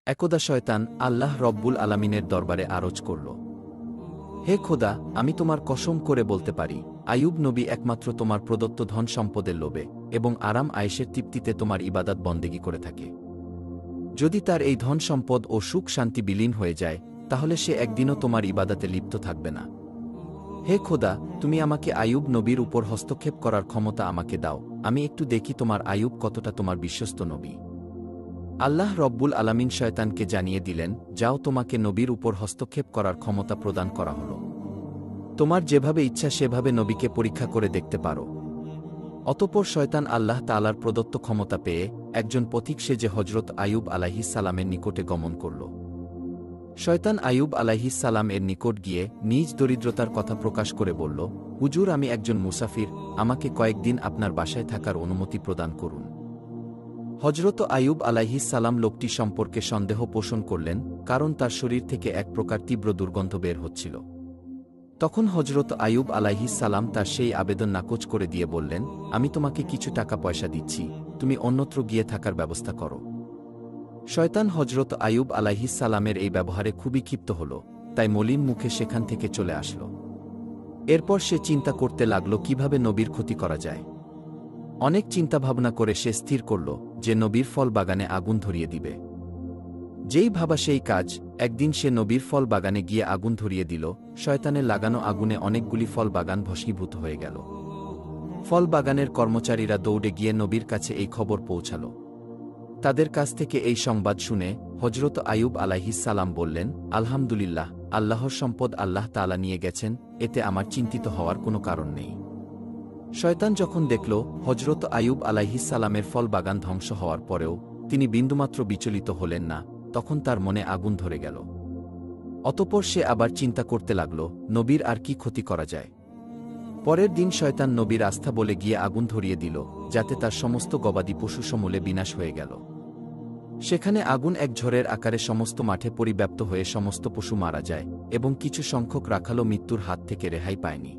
একদা শয়তান আল্লাহ রব্বুল আলামিনের দরবারে আরজ করল, হে খোদা, আমি তোমার কসম করে বলতে পারি, আইয়ুব নবী একমাত্র তোমার প্রদত্ত ধন সম্পদের লোভে এবং আরাম আয়েশের তৃপ্তিতে তোমার ইবাদত বন্দেগী করে থাকে। যদি তার এই ধন সম্পদ ও সুখ শান্তি বিলীন হয়ে যায়, তাহলে সে একদিনও তোমার ইবাদতে লিপ্ত থাকবে না। হে খোদা, তুমি আমাকে আইয়ুব নবীর উপর হস্তক্ষেপ করার ক্ষমতা আমাকে দাও, আমি একটু দেখি তোমার আইয়ুব কতটা তোমার বিশ্বস্ত নবী। আল্লাহ রব্বুল আলামিন শয়তানকে জানিয়ে দিলেন, যাও, তোমাকে নবীর উপর হস্তক্ষেপ করার ক্ষমতা প্রদান করা হল। তোমার যেভাবে ইচ্ছা সেভাবে নবীকে পরীক্ষা করে দেখতে পারো। অতঃপর শয়তান আল্লাহ তাআলার প্রদত্ত ক্ষমতা পেয়ে একজন পথিক সেজে হজরত আইয়ুব আলাইহিস সালামের নিকটে গমন করল। শয়তান আইয়ুব আলাইহিস সালাম এর নিকট গিয়ে নিজ দরিদ্রতার কথা প্রকাশ করে বলল, হুজুর, আমি একজন মুসাফির, আমাকে কয়েকদিন আপনার বাসায় থাকার অনুমতি প্রদান করুন। হজরত আইয়ুব আলাইহিস সালাম লোকটি সম্পর্কে সন্দেহ পোষণ করলেন, কারণ তার শরীর থেকে এক প্রকার তীব্র দুর্গন্ধ বের হচ্ছিল। তখন হজরত আইয়ুব আলাইহিস সালাম তার সেই আবেদন নাকচ করে দিয়ে বললেন, আমি তোমাকে কিছু টাকা পয়সা দিচ্ছি, তুমি অন্যত্র গিয়ে থাকার ব্যবস্থা করো। শয়তান হজরত আইয়ুব আলাইহিস সালামের এই ব্যবহারে খুবই ক্ষিপ্ত হল, তাই মলিন মুখে সেখান থেকে চলে আসল। এরপর সে চিন্তা করতে লাগল কিভাবে নবীর ক্ষতি করা যায়। অনেক চিন্তাভাবনা করে সে স্থির করল যে নবীর ফল বাগানে আগুন ধরিয়ে দিবে। যেই ভাবা সেই কাজ, একদিন সে নবীর ফল বাগানে গিয়ে আগুন ধরিয়ে দিল। শয়তানের লাগানো আগুনে অনেকগুলি ফল বাগান ভস্মীভূত হয়ে গেল। ফল বাগানের কর্মচারীরা দৌড়ে গিয়ে নবীর কাছে এই খবর পৌঁছাল। তাদের কাছ থেকে এই সংবাদ শুনে হজরত আইয়ুব আলাইহিস সালাম বললেন, আলহামদুলিল্লাহ, আল্লাহর সম্পদ আল্লাহ তাআলা নিয়ে গেছেন, এতে আমার চিন্তিত হওয়ার কোনো কারণ নেই। শয়তান যখন দেখল হজরত আইয়ুব আলাইহিস সালামের ফল বাগান ধ্বংস হওয়ার পরেও তিনি বিন্দুমাত্র বিচলিত হলেন না, তখন তার মনে আগুন ধরে গেল। অতঃপর সে আবার চিন্তা করতে লাগল, নবীর আর কি ক্ষতি করা যায়। পরের দিন শয়তান নবীর আস্থা বলে গিয়ে আগুন ধরিয়ে দিল, যাতে তার সমস্ত গবাদি পশু সমূলে বিনাশ হয়ে গেল। সেখানে আগুন এক ঝড়ের আকারে সমস্ত মাঠে পরিব্যাপ্ত হয়ে সমস্ত পশু মারা যায় এবং কিছু সংখ্যক রাখালও মৃত্যুর হাত থেকে রেহাই পায়নি।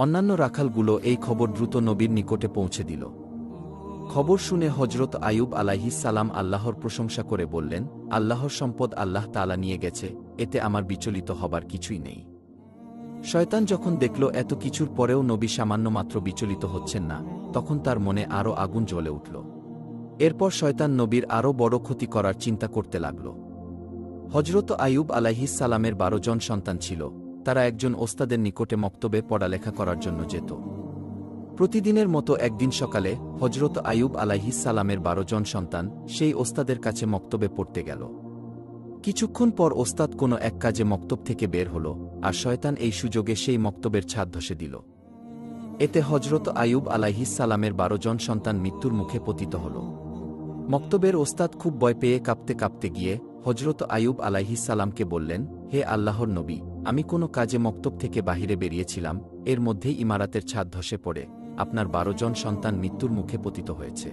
অন্যান্য রাখালগুলো এই খবর দ্রুত নবীর নিকটে পৌঁছে দিল। খবর শুনে হজরত আইয়ুব আলাইহিস সালাম আল্লাহর প্রশংসা করে বললেন, আল্লাহর সম্পদ আল্লাহ তাআলা নিয়ে গেছে, এতে আমার বিচলিত হবার কিছুই নেই। শয়তান যখন দেখল এত কিছুর পরেও নবী সামান্য মাত্র বিচলিত হচ্ছেন না, তখন তার মনে আরও আগুন জ্বলে উঠল। এরপর শয়তান নবীর আরও বড় ক্ষতি করার চিন্তা করতে লাগল। হজরত আইয়ুব আলাইহিস সালামের 12 জন সন্তান ছিল। তারা একজন ওস্তাদের নিকটে মক্তবে পড়ালেখা করার জন্য যেত। প্রতিদিনের মতো একদিন সকালে হজরত আইয়ুব আলাইহিস সালামের 12 জন সন্তান সেই ওস্তাদের কাছে মক্তবে পড়তে গেল। কিছুক্ষণ পর ওস্তাদ কোনো এক কাজে মক্তব থেকে বের হল, আর শয়তান এই সুযোগে সেই মক্তবের ছাদ ধসে দিল। এতে হজরত আইয়ুব আলাইহিস সালামের 12 জন সন্তান মৃত্যুর মুখে পতিত হল। মক্তবের ওস্তাদ খুব ভয় পেয়ে কাঁপতে কাঁপতে গিয়ে হজরত আইয়ুব আলাইহিস সালামকে বললেন, হে আল্লাহর নবী, আমি কোনো কাজে মক্তব থেকে বাহিরে বেরিয়েছিলাম, এর মধ্যেই ইমারাতের ছাদ ধসে পড়ে আপনার 12 জন সন্তান মৃত্যুর মুখে পতিত হয়েছে।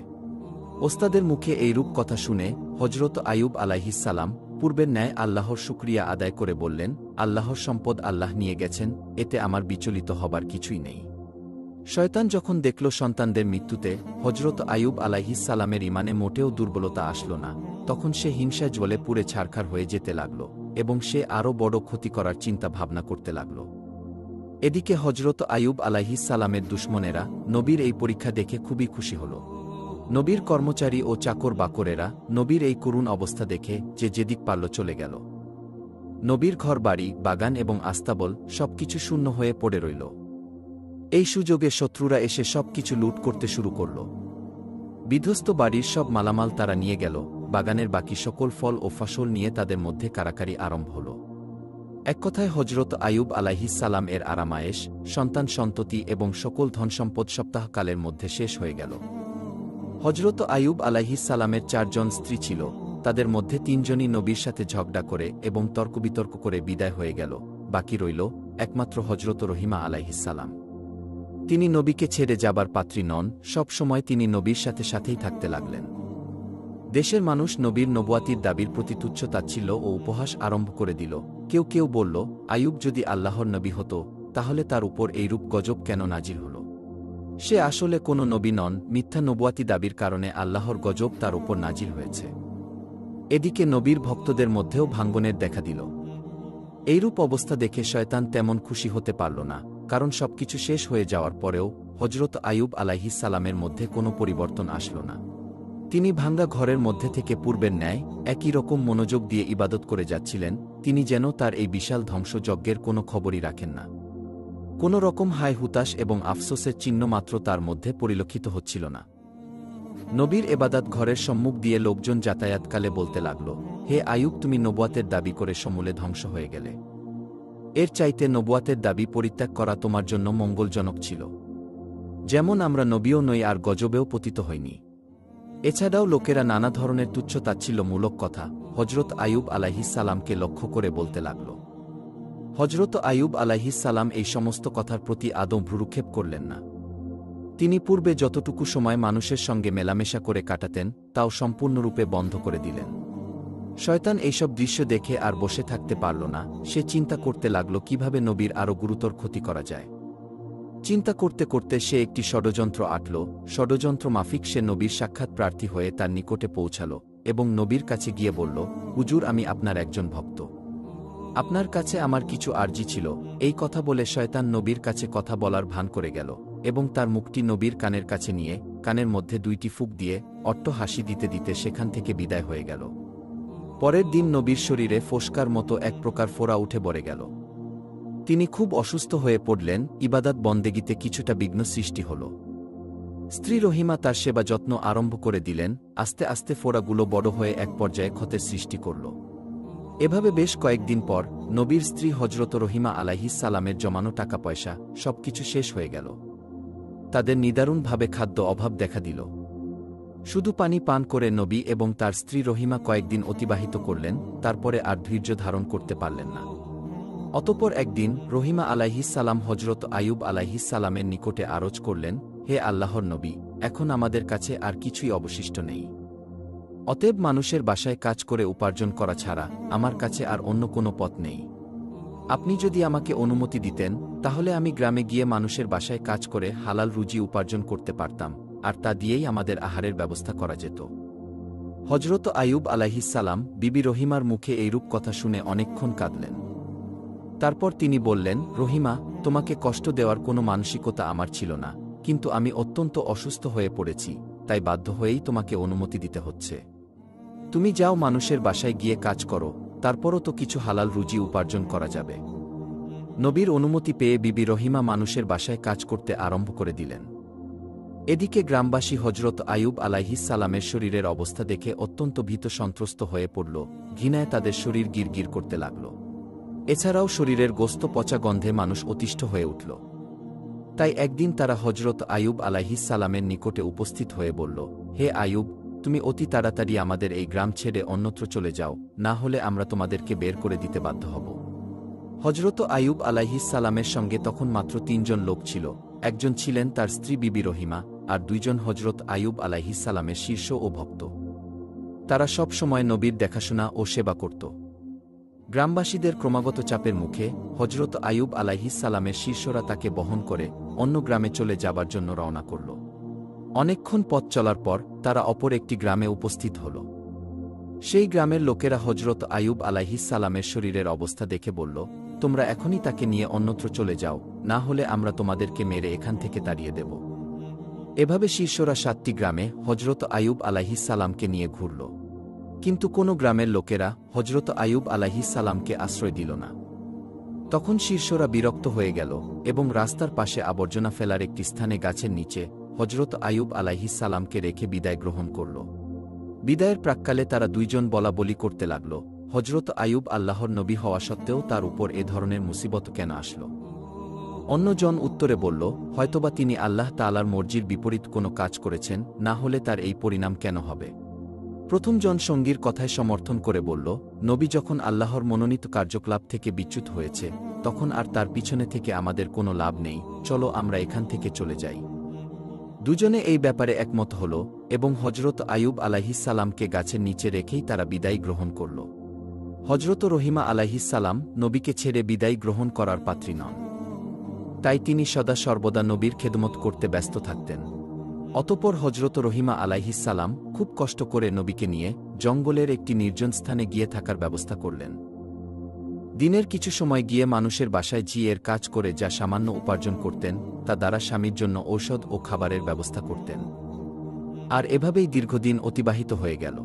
ওস্তাদের মুখে এই রূপ কথা শুনে হজরত আইয়ুব আলাইহিস সালাম পূর্বের ন্যায় আল্লাহর শুকরিয়া আদায় করে বললেন, আল্লাহর সম্পদ আল্লাহ নিয়ে গেছেন, এতে আমার বিচলিত হবার কিছুই নেই। শয়তান যখন দেখল সন্তানদের মৃত্যুতে হজরত আইয়ুব আলাইহিস সালামের ইমানে মোটেও দুর্বলতা আসল না, তখন সে হিংসায় জ্বলে পুড়ে ছারখার হয়ে যেতে লাগল এবং সে আরও বড় ক্ষতি করার চিন্তা ভাবনা করতে লাগল। এদিকে হজরত আইয়ুব আলাইহিস সালামের দুশমনেরা নবীর এই পরীক্ষা দেখে খুবই খুশি হল। নবীর কর্মচারী ও চাকর বাকরেরা নবীর এই করুণ অবস্থা দেখে যে যেদিক পারল চলে গেল। নবীর ঘর বাড়ি, বাগান এবং আস্তাবল সবকিছু শূন্য হয়ে পড়ে রইল। এই সুযোগে শত্রুরা এসে সবকিছু লুট করতে শুরু করল। বিধ্বস্ত বাড়ির সব মালামাল তারা নিয়ে গেল, বাগানের বাকি সকল ফল ও ফসল নিয়ে তাদের মধ্যে কারাকারি আরম্ভ হল। এক কথায় হজরত আইয়ুব আলাইহিস সালাম এর আরামায়েশ, সন্তান সন্ততি এবং সকল ধনসম্পদ সপ্তাহকালের মধ্যে শেষ হয়ে গেল। হজরত আইয়ুব আলাইহিস সালামের 4 জন স্ত্রী ছিল, তাদের মধ্যে 3 জনই নবীর সাথে ঝগড়া করে এবং তর্কবিতর্ক করে বিদায় হয়ে গেল। বাকি রইল একমাত্র হজরত রহিমা আলাইহিস সালাম। তিনি নবীকে ছেড়ে যাবার পাত্রী নন, সব সময় তিনি নবীর সাথে সাথেই থাকতে লাগলেন। দেশের মানুষ নবীর নবুয়াতির দাবির প্রতি তুচ্ছ তাচ্ছিল্য ও উপহাস আরম্ভ করে দিল। কেউ কেউ বলল, আইয়ুব যদি আল্লাহর নবী হতো, তাহলে তার উপর এইরূপ গজব কেন নাজিল হল? সে আসলে কোনো নবী নন, মিথ্যা নবুয়াতি দাবির কারণে আল্লাহর গজব তার উপর নাজিল হয়েছে। এদিকে নবীর ভক্তদের মধ্যেও ভাঙ্গনের দেখা দিল। এইরূপ অবস্থা দেখে শয়তান তেমন খুশি হতে পারল না, কারণ সবকিছু শেষ হয়ে যাওয়ার পরেও হজরত আইয়ুব আলাইহিস সালামের মধ্যে কোনো পরিবর্তন আসল না। তিনি ভাঙ্গা ঘরের মধ্যে থেকে পূর্বের ন্যায় একই রকম মনোযোগ দিয়ে ইবাদত করে যাচ্ছিলেন। তিনি যেন তার এই বিশাল ধ্বংসযজ্ঞের কোনো খবরই রাখেন না। কোনো রকম হায় হুতাশ এবং আফসোসের চিহ্ন মাত্র তার মধ্যে পরিলক্ষিত হচ্ছিল না। নবীর এবাদাত ঘরের সম্মুখ দিয়ে লোকজন যাতায়াতকালে বলতে লাগল, হে আইয়ুব, তুমি নবুয়াতের দাবি করে সমূলে ধ্বংস হয়ে গেলে। এর চাইতে নবুয়াতের দাবি পরিত্যাগ করা তোমার জন্য মঙ্গলজনক ছিল। যেমন আমরা নবীও নই আর গজবেও পতিত হইনি। এছাড়াও লোকেরা নানা ধরনের তুচ্ছ-তাচ্ছিল্যমূলক কথা হজরত আইয়ুব আলাইহিস সালামকে লক্ষ্য করে বলতে লাগল। হজরত আইয়ুব আলাইহিস সালাম এই সমস্ত কথার প্রতি আদৌ ভ্রুক্ষেপ করলেন না। তিনি পূর্বে যতটুকু সময় মানুষের সঙ্গে মেলামেশা করে কাটাতেন তাও সম্পূর্ণরূপে বন্ধ করে দিলেন। শয়তান এইসব দৃশ্য দেখে আর বসে থাকতে পারল না। সে চিন্তা করতে লাগল কিভাবে নবীর আরও গুরুতর ক্ষতি করা যায়। চিন্তা করতে করতে সে একটি ষড়যন্ত্র আঁটল। ষড়যন্ত্র মাফিক সে নবীর সাক্ষাৎ প্রার্থী হয়ে তার নিকটে পৌঁছাল এবং নবীর কাছে গিয়ে বলল, হুজুর, আমি আপনার একজন ভক্ত। আপনার কাছে আমার কিছু আরজি ছিল। এই কথা বলে শয়তান নবীর কাছে কথা বলার ভান করে গেল এবং তার মুখটি নবীর কানের কাছে নিয়ে কানের মধ্যে 2টি ফুঁক দিয়ে অট্ট হাসি দিতে দিতে সেখান থেকে বিদায় হয়ে গেল। পরের দিন নবীর শরীরে ফোস্কার মতো এক প্রকার ফোড়া উঠে পড়ে গেল। তিনি খুব অসুস্থ হয়ে পড়লেন। ইবাদত বন্দেগিতে কিছুটা বিঘ্ন সৃষ্টি হল। স্ত্রী রহিমা তার সেবা যত্ন আরম্ভ করে দিলেন। আস্তে আস্তে ফোড়াগুলো বড় হয়ে এক পর্যায়ে ক্ষতের সৃষ্টি করল। এভাবে বেশ কয়েকদিন পর নবীর স্ত্রী হজরত রহিমা আলাইহিস সালামের জমানো টাকা পয়সা সবকিছু শেষ হয়ে গেল। তাদের নিদারুণভাবে খাদ্য অভাব দেখা দিল। শুধু পানি পান করে নবী এবং তার স্ত্রী রহিমা কয়েকদিন অতিবাহিত করলেন, তারপরে আর ধৈর্য ধারণ করতে পারলেন না। অতঃপর একদিন রহিমা আলাইহিস সালাম হজরত আইয়ুব আলাইহিস সালামের নিকটে আরজ করলেন, হে আল্লাহর নবী, এখন আমাদের কাছে আর কিছুই অবশিষ্ট নেই। অতএব মানুষের বাসায় কাজ করে উপার্জন করা ছাড়া আমার কাছে আর অন্য কোনো পথ নেই। আপনি যদি আমাকে অনুমতি দিতেন তাহলে আমি গ্রামে গিয়ে মানুষের বাসায় কাজ করে হালাল রুজি উপার্জন করতে পারতাম, আর তা দিয়েই আমাদের আহারের ব্যবস্থা করা যেত। হজরত আইয়ুব আলাইহিস সালাম বিবি রহিমার মুখে এইরূপ কথা শুনে অনেকক্ষণ কাঁদলেন। তারপর তিনি বললেন, রহিমা, তোমাকে কষ্ট দেওয়ার কোনো মানসিকতা আমার ছিল না, কিন্তু আমি অত্যন্ত অসুস্থ হয়ে পড়েছি, তাই বাধ্য হয়েই তোমাকে অনুমতি দিতে হচ্ছে। তুমি যাও, মানুষের বাসায় গিয়ে কাজ করো, তারপরও তো কিছু হালাল রুজি উপার্জন করা যাবে। নবীর অনুমতি পেয়ে বিবি রহিমা মানুষের বাসায় কাজ করতে আরম্ভ করে দিলেন। এদিকে গ্রামবাসী হজরত আইয়ুব আলাইহিস সালামের শরীরের অবস্থা দেখে অত্যন্ত ভীত সন্ত্রস্ত হয়ে পড়ল। ঘৃণায় তাদের শরীর গিরগির করতে লাগল। এছাড়াও শরীরের গোস্ত পচা গন্ধে মানুষ অতিষ্ঠ হয়ে উঠল। তাই একদিন তারা হজরত আইয়ুব আলাইহিস সালামের নিকটে উপস্থিত হয়ে বলল, হে আইয়ুব, তুমি অতি তাড়াতাড়ি আমাদের এই গ্রাম ছেড়ে অন্যত্র চলে যাও, না হলে আমরা তোমাদেরকে বের করে দিতে বাধ্য হব। হজরত আইয়ুব আলাইহিস সালামের সঙ্গে তখন মাত্র 3 জন লোক ছিল। একজন ছিলেন তার স্ত্রী বিবি রহিমা, আর 2 জন হজরত আইয়ুব আলাইহিস সালামের শীর্ষ ও ভক্ত। তারা সব সময় নবীর দেখাশোনা ও সেবা করত। গ্রামবাসীদের ক্রমাগত চাপের মুখে হজরত আইয়ুব আলাইহিস সালামের শিষ্যরা তাকে বহন করে অন্য গ্রামে চলে যাবার জন্য রওনা করল। অনেকক্ষণ পথ চলার পর তারা অপর একটি গ্রামে উপস্থিত হল। সেই গ্রামের লোকেরা হজরত আইয়ুব আলাইহিস সালামের শরীরের অবস্থা দেখে বলল, তোমরা এখনই তাকে নিয়ে অন্যত্র চলে যাও, না হলে আমরা তোমাদেরকে মেরে এখান থেকে তাড়িয়ে দেব। এভাবে শিষ্যরা 7টি গ্রামে হজরত আইয়ুব আলাইহিস সালামকে নিয়ে ঘুরল, কিন্তু কোনো গ্রামের লোকেরা হজরত আইয়ুব আলাইহিস সালামকে আশ্রয় দিল না। তখন শিষ্যরা বিরক্ত হয়ে গেল এবং রাস্তার পাশে আবর্জনা ফেলার একটি স্থানে গাছের নিচে হজরত আইয়ুব আলাইহিস সালামকে রেখে বিদায় গ্রহণ করল। বিদায়ের প্রাক্কালে তারা 2 জন বলাবলি করতে লাগল, হজরত আইয়ুব আল্লাহর নবী হওয়া সত্ত্বেও তার উপর এ ধরনের মুসিবত কেন আসল? অন্যজন উত্তরে বলল, হয়তোবা তিনি আল্লাহ তাআলার মর্জির বিপরীত কোনো কাজ করেছেন, না হলে তার এই পরিণাম কেন হবে? প্রথম জন সঙ্গীর কথায় সমর্থন করে বলল, নবী যখন আল্লাহর মনোনীত কার্যকলাপ থেকে বিচ্যুত হয়েছে তখন আর তার পিছনে থেকে আমাদের কোনো লাভ নেই, চলো আমরা এখান থেকে চলে যাই। দুজনে এই ব্যাপারে একমত হল এবং হজরত আইয়ুব আলাইহিস সালামকে গাছের নিচে রেখেই তারা বিদায় গ্রহণ করল। হজরত রহিমা আলাইহিস সালাম নবীকে ছেড়ে বিদায় গ্রহণ করার পাত্রী নন, তাই তিনি সদা সর্বদা নবীর খেদমত করতে ব্যস্ত থাকতেন। অতঃপর হজরত রহিমা আলাইহিসসালাম খুব কষ্ট করে নবীকে নিয়ে জঙ্গলের একটি নির্জন স্থানে গিয়ে থাকার ব্যবস্থা করলেন। দিনের কিছু সময় গিয়ে মানুষের বাসায় এর কাজ করে যা সামান্য উপার্জন করতেন তা দ্বারা স্বামীর জন্য ঔষধ ও খাবারের ব্যবস্থা করতেন। আর এভাবেই দীর্ঘদিন অতিবাহিত হয়ে গেল।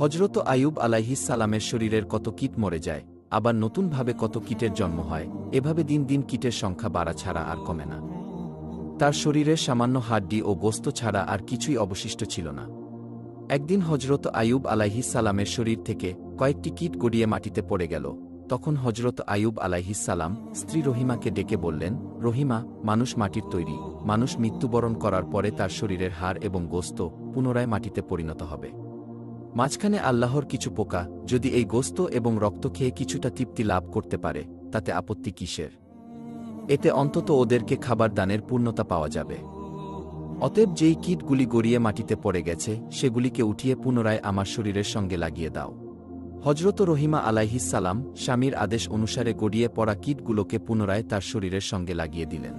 হজরত আইয়ুব আলাইহিসসালামের শরীরের কত কীট মরে যায়, আবার নতুনভাবে কত কীটের জন্ম হয়, এভাবে দিন দিন কীটের সংখ্যা বাড়া ছাড়া আর কমে না। তার শরীরের সামান্য হাড্ডি ও গোস্ত ছাড়া আর কিছুই অবশিষ্ট ছিল না। একদিন হজরত আইয়ুব আলাইহিসসালামের শরীর থেকে কয়েকটি কীট গড়িয়ে মাটিতে পড়ে গেল। তখন হজরত আইয়ুব আলাইহিসসালাম স্ত্রী রহিমাকে ডেকে বললেন, রহিমা, মানুষ মাটির তৈরি, মানুষ মৃত্যুবরণ করার পরে তার শরীরের হাড় এবং গোস্ত পুনরায় মাটিতে পরিণত হবে। মাঝখানে আল্লাহর কিছু পোকা যদি এই গোস্ত এবং রক্ত খেয়ে কিছুটা তৃপ্তি লাভ করতে পারে, তাতে আপত্তি কিসের? এতে অন্তত ওদেরকে খাবার দানের পূর্ণতা পাওয়া যাবে। অতএব যেই কীটগুলি গড়িয়ে মাটিতে পড়ে গেছে সেগুলিকে উঠিয়ে পুনরায় আমার শরীরের সঙ্গে লাগিয়ে দাও। হজরত রহিমা আলাইহিসসালাম স্বামীর আদেশ অনুসারে গড়িয়ে পড়া কীটগুলোকে পুনরায় তার শরীরের সঙ্গে লাগিয়ে দিলেন।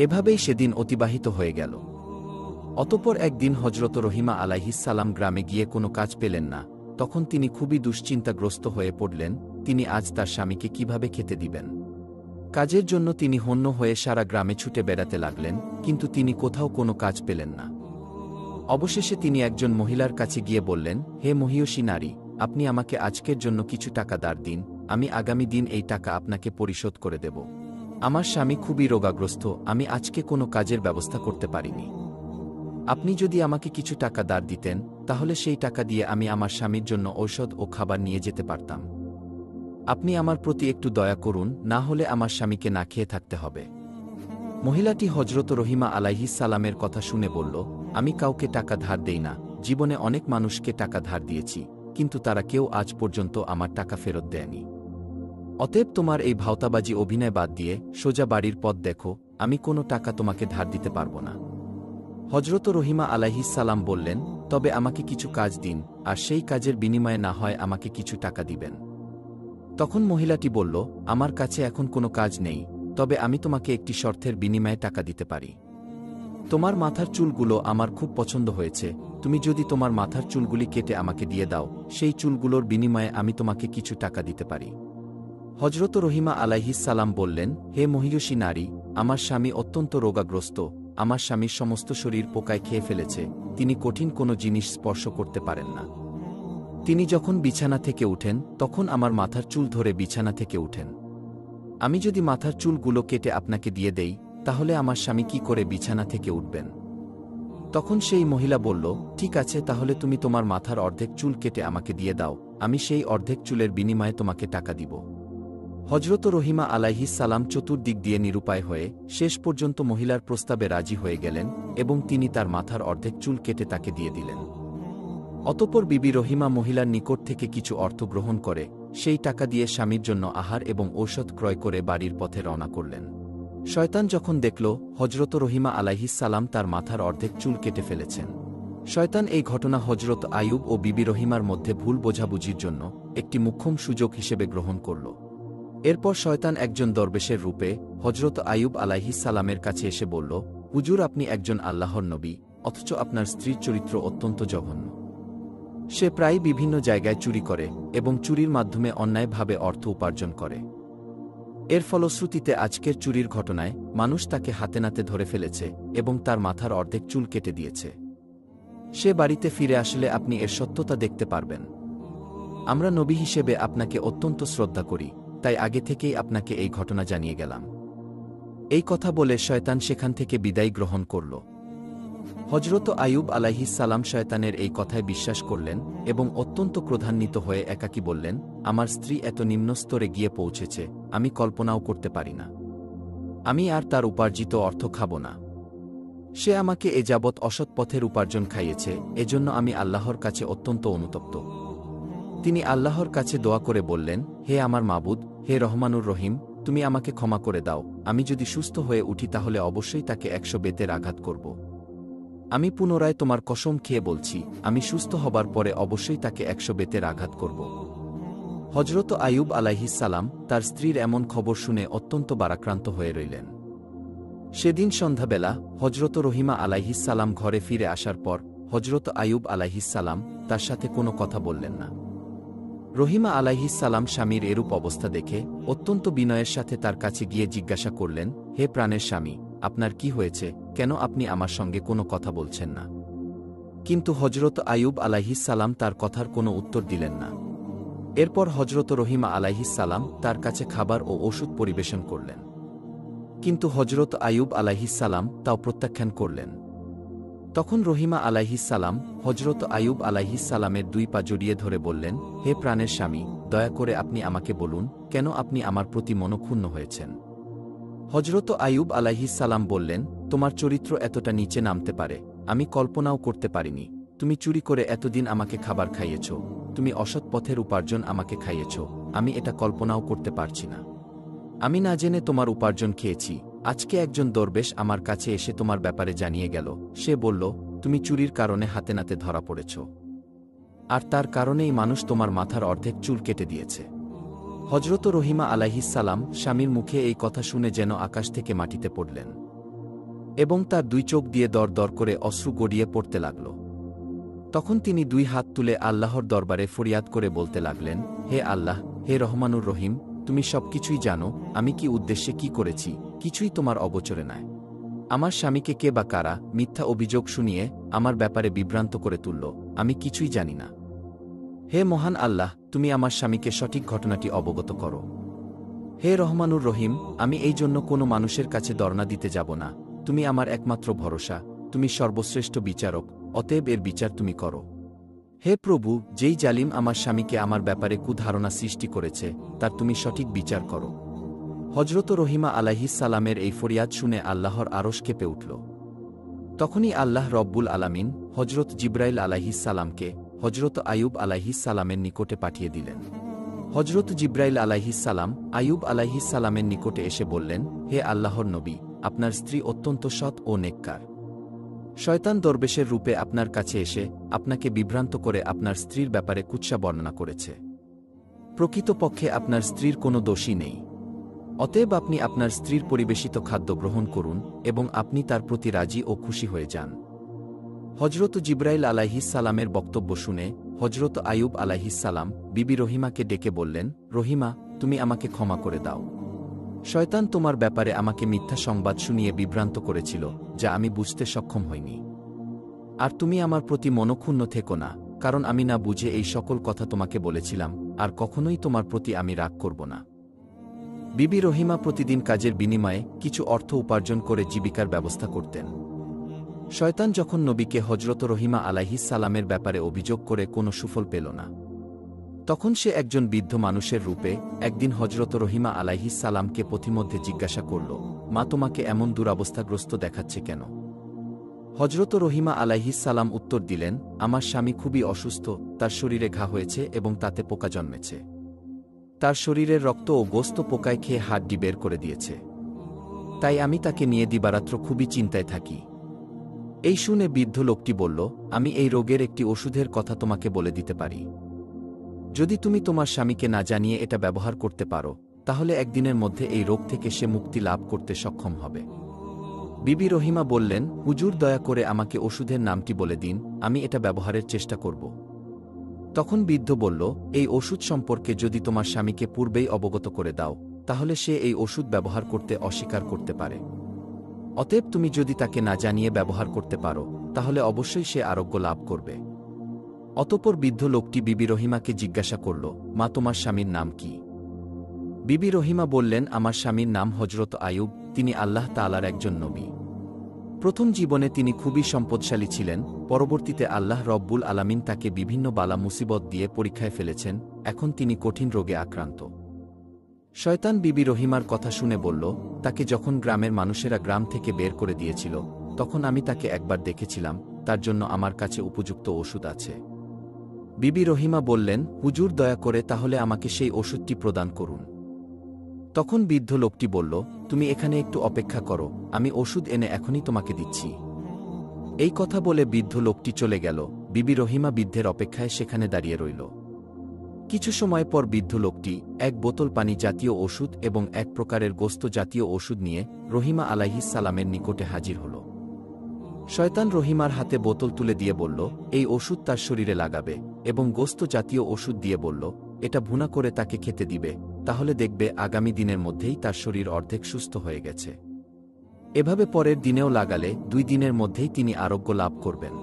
এভাবেই সেদিন অতিবাহিত হয়ে গেল। অতঃপর একদিন হজরত রহিমা আলাইহিসসালাম গ্রামে গিয়ে কোনো কাজ পেলেন না। তখন তিনি খুবই দুশ্চিন্তাগ্রস্ত হয়ে পড়লেন, তিনি আজ তার স্বামীকে কিভাবে খেতে দিবেন। কাজের জন্য তিনি হন্য হয়ে সারা গ্রামে ছুটে বেড়াতে লাগলেন, কিন্তু তিনি কোথাও কোনো কাজ পেলেন না। অবশেষে তিনি একজন মহিলার কাছে গিয়ে বললেন, হে মহিয়সী নারী, আপনি আমাকে আজকের জন্য কিছু টাকা ধার দিন, আমি আগামী দিন এই টাকা আপনাকে পরিশোধ করে দেব। আমার স্বামী খুবই রোগাগ্রস্ত, আমি আজকে কোনো কাজের ব্যবস্থা করতে পারিনি। আপনি যদি আমাকে কিছু টাকা ধার দিতেন, তাহলে সেই টাকা দিয়ে আমি আমার স্বামীর জন্য ঔষধ ও খাবার নিয়ে যেতে পারতাম। আপনি আমার প্রতি একটু দয়া করুন, না হলে আমার স্বামীকে না খেয়ে থাকতে হবে। মহিলাটি হজরত রহিমা আলাইহিসসালামের কথা শুনে বলল, আমি কাউকে টাকা ধার দেই না, জীবনে অনেক মানুষকে টাকা ধার দিয়েছি, কিন্তু তারা কেউ আজ পর্যন্ত আমার টাকা ফেরত দেয়নি। অতএব তোমার এই ভাওতাবাজি অভিনয় বাদ দিয়ে সোজা বাড়ির পথ দেখো, আমি কোনো টাকা তোমাকে ধার দিতে পারব না। হজরত রহিমা আলাইহিসসালাম বললেন, তবে আমাকে কিছু কাজ দিন, আর সেই কাজের বিনিময়ে না হয় আমাকে কিছু টাকা দিবেন। তখন মহিলাটি বলল, আমার কাছে এখন কোনো কাজ নেই, তবে আমি তোমাকে একটি শর্তের বিনিময়ে টাকা দিতে পারি। তোমার মাথার চুলগুলো আমার খুব পছন্দ হয়েছে, তুমি যদি তোমার মাথার চুলগুলি কেটে আমাকে দিয়ে দাও, সেই চুলগুলোর বিনিময়ে আমি তোমাকে কিছু টাকা দিতে পারি। হজরত রহিমা আলাইহিসসালাম বললেন, হে মহিয়সী নারী, আমার স্বামী অত্যন্ত রোগাগ্রস্ত, আমার স্বামীর সমস্ত শরীর পোকায় খেয়ে ফেলেছে, তিনি কঠিন কোনো জিনিস স্পর্শ করতে পারেন না। তিনি যখন বিছানা থেকে উঠেন তখন আমার মাথার চুল ধরে বিছানা থেকে উঠেন। আমি যদি মাথার চুলগুলো কেটে আপনাকে দিয়ে দেই, তাহলে আমার স্বামী কি করে বিছানা থেকে উঠবেন? তখন সেই মহিলা বলল, ঠিক আছে, তাহলে তুমি তোমার মাথার অর্ধেক চুল কেটে আমাকে দিয়ে দাও, আমি সেই অর্ধেক চুলের বিনিময়ে তোমাকে টাকা দিব। হজরত রহিমা আলাইহিসসালাম চতুর্দিক দিয়ে নিরুপায় হয়ে শেষ পর্যন্ত মহিলার প্রস্তাবে রাজি হয়ে গেলেন এবং তিনি তার মাথার অর্ধেক চুল কেটে তাকে দিয়ে দিলেন। অতঃপর বিবি রহিমা মহিলার নিকট থেকে কিছু অর্থ গ্রহণ করে সেই টাকা দিয়ে স্বামীর জন্য আহার এবং ঔষধ ক্রয় করে বাড়ির পথে রওনা করলেন। শয়তান যখন দেখল হজরত রহিমা আলাইহিসসালাম তার মাথার অর্ধেক চুল কেটে ফেলেছেন, শয়তান এই ঘটনা হজরত আইয়ুব ও বিবি রহিমার মধ্যে ভুল বোঝাবুঝির জন্য একটি মোক্ষম সুযোগ হিসেবে গ্রহণ করল। এরপর শয়তান একজন দরবেশের রূপে হজরত আইয়ুব আলাইহিসসালামের কাছে এসে বলল, হুজুর, আপনি একজন আল্লাহর নবী, অথচ আপনার স্ত্রীর চরিত্র অত্যন্ত জঘন্য। সে প্রায় বিভিন্ন জায়গায় চুরি করে এবং চুরির মাধ্যমে অন্যায়ভাবে অর্থ উপার্জন করে। এর ফলশ্রুতিতে আজকের চুরির ঘটনায় মানুষ তাকে হাতে নাতে ধরে ফেলেছে এবং তার মাথার অর্ধেক চুল কেটে দিয়েছে। সে বাড়িতে ফিরে আসলে আপনি এর সত্যতা দেখতে পারবেন। আমরা নবী হিসেবে আপনাকে অত্যন্ত শ্রদ্ধা করি, তাই আগে থেকেই আপনাকে এই ঘটনা জানিয়ে গেলাম। এই কথা বলে শয়তান সেখান থেকে বিদায় গ্রহণ করল। হজরত আইয়ুব আলাইহিসসালাম শয়তানের এই কথায় বিশ্বাস করলেন এবং অত্যন্ত ক্রোধান্বিত হয়ে একাকী বললেন, আমার স্ত্রী এত নিম্ন স্তরে গিয়ে পৌঁছেছে, আমি কল্পনাও করতে পারি না। আমি আর তার উপার্জিত অর্থ খাব না। সে আমাকে এ যাবৎ অসৎ পথের উপার্জন খাইয়েছে, এজন্য আমি আল্লাহর কাছে অত্যন্ত অনুতপ্ত। তিনি আল্লাহর কাছে দোয়া করে বললেন, হে আমার মাবুদ, হে রহমানুর রহিম, তুমি আমাকে ক্ষমা করে দাও। আমি যদি সুস্থ হয়ে উঠি তাহলে অবশ্যই তাকে 100 বেতের আঘাত করব। আমি পুনরায় তোমার কসম খেয়ে বলছি, আমি সুস্থ হবার পরে অবশ্যই তাকে 100 বেতের আঘাত করব। হজরত আইয়ুব আলাইহিসসালাম তার স্ত্রীর এমন খবর শুনে অত্যন্ত বারাক্রান্ত হয়ে রইলেন। সেদিন সন্ধ্যাবেলা হজরত রহিমা আলাইহিসসালাম ঘরে ফিরে আসার পর হজরত আইয়ুব আলাইহিসসালাম তার সাথে কোনো কথা বললেন না। রহিমা আলাইহিসসালাম স্বামীর এরূপ অবস্থা দেখে অত্যন্ত বিনয়ের সাথে তার কাছে গিয়ে জিজ্ঞাসা করলেন, হে প্রাণের স্বামী, আপনার কি হয়েছে? কেন আপনি আমার সঙ্গে কোনো কথা বলছেন না? কিন্তু হজরত আইয়ুব আলাইহিসসালাম তার কথার কোনো উত্তর দিলেন না। এরপর হজরত রহিমা আলাইহিসসালাম তার কাছে খাবার ও ওষুধ পরিবেশন করলেন। কিন্তু হজরত আইয়ুব আলাইহিসসালাম তাও প্রত্যাখ্যান করলেন। তখন রহিমা আলাইহিসসালাম হজরত আইয়ুব আলাইহিসসালামের 2 পা জড়িয়ে ধরে বললেন, হে প্রাণের স্বামী, দয়া করে আপনি আমাকে বলুন, কেন আপনি আমার প্রতি মনক্ষুণ্ণ হয়েছেন? হজরত আইয়ুব আলাইহিসসালাম বললেন, তোমার চরিত্র এতটা নিচে নামতে পারে আমি কল্পনাও করতে পারিনি। তুমি চুরি করে এতদিন আমাকে খাবার খাইয়েছ, তুমি অসৎ পথের উপার্জন আমাকে খাইয়েছ, আমি এটা কল্পনাও করতে পারছি না। আমি না জেনে তোমার উপার্জন খেয়েছি। আজকে একজন দরবেশ আমার কাছে এসে তোমার ব্যাপারে জানিয়ে গেল। সে বলল, তুমি চুরির কারণে হাতে নাতে ধরা পড়েছ, আর তার কারণেই মানুষ তোমার মাথার অর্ধেক চুল কেটে দিয়েছে। হজরত রহিমা আলাইহিসসালাম স্বামীর মুখে এই কথা শুনে যেন আকাশ থেকে মাটিতে পড়লেন এবং তার 2 চোখ দিয়ে দর দর করে অশ্রু গড়িয়ে পড়তে লাগল। তখন তিনি 2 হাত তুলে আল্লাহর দরবারে ফরিয়াদ করে বলতে লাগলেন, হে আল্লাহ, হে রহমানুর রহিম, তুমি সবকিছুই জানো। আমি কি উদ্দেশ্যে কি করেছি কিছুই তোমার অগোচরে নাই। আমার স্বামীকে কে বা কারা মিথ্যা অভিযোগ শুনিয়ে আমার ব্যাপারে বিভ্রান্ত করে তুলল, আমি কিছুই জানি না। হে মহান আল্লাহ, তুমি আমার স্বামীকে সঠিক ঘটনাটি অবগত করো। হে রহমানুর রহিম, আমি এই জন্য কোনো মানুষের কাছে দরনা দিতে যাব না। তুমি আমার একমাত্র ভরসা, তুমি সর্বশ্রেষ্ঠ বিচারক, অতএব এর বিচার তুমি করো। হে প্রভু, যেই জালিম আমার স্বামীকে আমার ব্যাপারে কুধারণা সৃষ্টি করেছে তার তুমি সঠিক বিচার করো। হজরত রহিমা আলাইহিসসালামের এই ফরিয়াদ শুনে আল্লাহর আরশ কেঁপে উঠল। তখনই আল্লাহ রব্বুল আলামিন হজরত জিব্রাইল আলাইহিসসালামকে হজরত আইয়ুব আলাইহিসসালামের নিকটে পাঠিয়ে দিলেন। হজরত জিব্রাইল আলাইহিসসালাম আইয়ুব আলাইহিসসালামের নিকটে এসে বললেন, হে আল্লাহর নবী, আপনার স্ত্রী অত্যন্ত সৎ ও নেককার। শয়তান দরবেশের রূপে আপনার কাছে এসে আপনাকে বিভ্রান্ত করে আপনার স্ত্রীর ব্যাপারে কুৎসা বর্ণনা করেছে। প্রকৃতপক্ষে আপনার স্ত্রীর কোনো দোষই নেই। অতএব আপনি আপনার স্ত্রীর পরিবেশিত খাদ্য গ্রহণ করুন এবং আপনি তার প্রতি রাজি ও খুশি হয়ে যান। হজরত জিব্রাইল আলাইহিসসালামের বক্তব্য শুনে হজরত আইয়ুব আলাইহিসসালাম বিবি রহিমাকে ডেকে বললেন, রহিমা, তুমি আমাকে ক্ষমা করে দাও। শয়তান তোমার ব্যাপারে আমাকে মিথ্যা সংবাদ শুনিয়ে বিভ্রান্ত করেছিল, যা আমি বুঝতে সক্ষম হইনি। আর তুমি আমার প্রতি মনক্ষুণ্ণ থেকো না, কারণ আমি না বুঝে এই সকল কথা তোমাকে বলেছিলাম, আর কখনোই তোমার প্রতি আমি রাগ করব না। বিবি রহিমা প্রতিদিন কাজের বিনিময়ে কিছু অর্থ উপার্জন করে জীবিকার ব্যবস্থা করতেন। শয়তান যখন নবীকে হজরত রহিমা আলাইহিসসালামের ব্যাপারে অভিযোগ করে কোনো সুফল পেল না, তখন সে একজন বৃদ্ধ মানুষের রূপে একদিন হজরত রহিমা আলাইহিসসালামকে পথিমধ্যে জিজ্ঞাসা করল, মা, তোমাকে এমন দুরবস্থাগ্রস্ত দেখাচ্ছে কেন? হজরত রহিমা আলাইহিসসালাম উত্তর দিলেন, আমার স্বামী খুবই অসুস্থ, তার শরীরে ঘা হয়েছে এবং তাতে পোকা জন্মেছে। তার শরীরের রক্ত ও গোস্ত পোকায় খেয়ে হাড্ডি বের করে দিয়েছে। তাই আমি তাকে নিয়ে দিবারাত্র খুবই চিন্তায় থাকি। এই শুনে বৃদ্ধ লোকটি বলল, আমি এই রোগের একটি ওষুধের কথা তোমাকে বলে দিতে পারি। যদি তুমি তোমার স্বামীকে না জানিয়ে এটা ব্যবহার করতে পারো, তাহলে একদিনের মধ্যে এই রোগ থেকে সে মুক্তি লাভ করতে সক্ষম হবে। বিবি রহিমা বললেন, হুজুর, দয়া করে আমাকে ওষুধের নামটি বলে দিন, আমি এটা ব্যবহারের চেষ্টা করব। তখন বৃদ্ধ বলল, এই ওষুধ সম্পর্কে যদি তোমার স্বামীকে পূর্বেই অবগত করে দাও, তাহলে সে এই ওষুধ ব্যবহার করতে অস্বীকার করতে পারে। অতএব তুমি যদি তাকে না জানিয়ে ব্যবহার করতে পারো, তাহলে অবশ্যই সে আরোগ্য লাভ করবে। অতঃপর বৃদ্ধ লোকটি বিবি রহিমাকে জিজ্ঞাসা করল, মা, তোমার স্বামীর নাম কি? বিবি রহিমা বললেন, আমার স্বামীর নাম হজরত আইয়ুব, তিনি আল্লাহ তাআলার একজন নবী। প্রথম জীবনে তিনি খুবই সম্পদশালী ছিলেন, পরবর্তীতে আল্লাহ রব্বুল আলামিন তাকে বিভিন্ন বালা মুসিবত দিয়ে পরীক্ষায় ফেলেছেন, এখন তিনি কঠিন রোগে আক্রান্ত। শয়তান বিবি রহিমার কথা শুনে বলল, তাকে যখন গ্রামের মানুষেরা গ্রাম থেকে বের করে দিয়েছিল, তখন আমি তাকে একবার দেখেছিলাম, তার জন্য আমার কাছে উপযুক্ত ওষুধ আছে। বিবি রহিমা বললেন, হুজুর, দয়া করে তাহলে আমাকে সেই ওষুধটি প্রদান করুন। তখন বৃদ্ধ লোকটি বলল, তুমি এখানে একটু অপেক্ষা করো, আমি ওষুধ এনে এখনই তোমাকে দিচ্ছি। এই কথা বলে বৃদ্ধ লোকটি চলে গেল। বিবি রহিমা বৃদ্ধের অপেক্ষায় সেখানে দাঁড়িয়ে রইল। কিছু সময় পর বৃদ্ধ লোকটি এক বোতল পানি জাতীয় ওষুধ এবং এক প্রকারের গোস্ত জাতীয় ওষুধ নিয়ে রহিমা আলাইহিস সালামের নিকটে হাজির হল। শয়তান রহিমার হাতে বোতল তুলে দিয়ে বলল, এই ওষুধ তার শরীরে লাগাবে, এবং গোস্ত জাতীয় ওষুধ দিয়ে বলল, এটা ভুনা করে তাকে খেতে দিবে, তাহলে দেখবে আগামী দিনের মধ্যেই তার শরীর অর্ধেক সুস্থ হয়ে গেছে। এভাবে পরের দিনেও লাগালে 2 দিনের মধ্যেই তিনি আরোগ্য লাভ করবেন।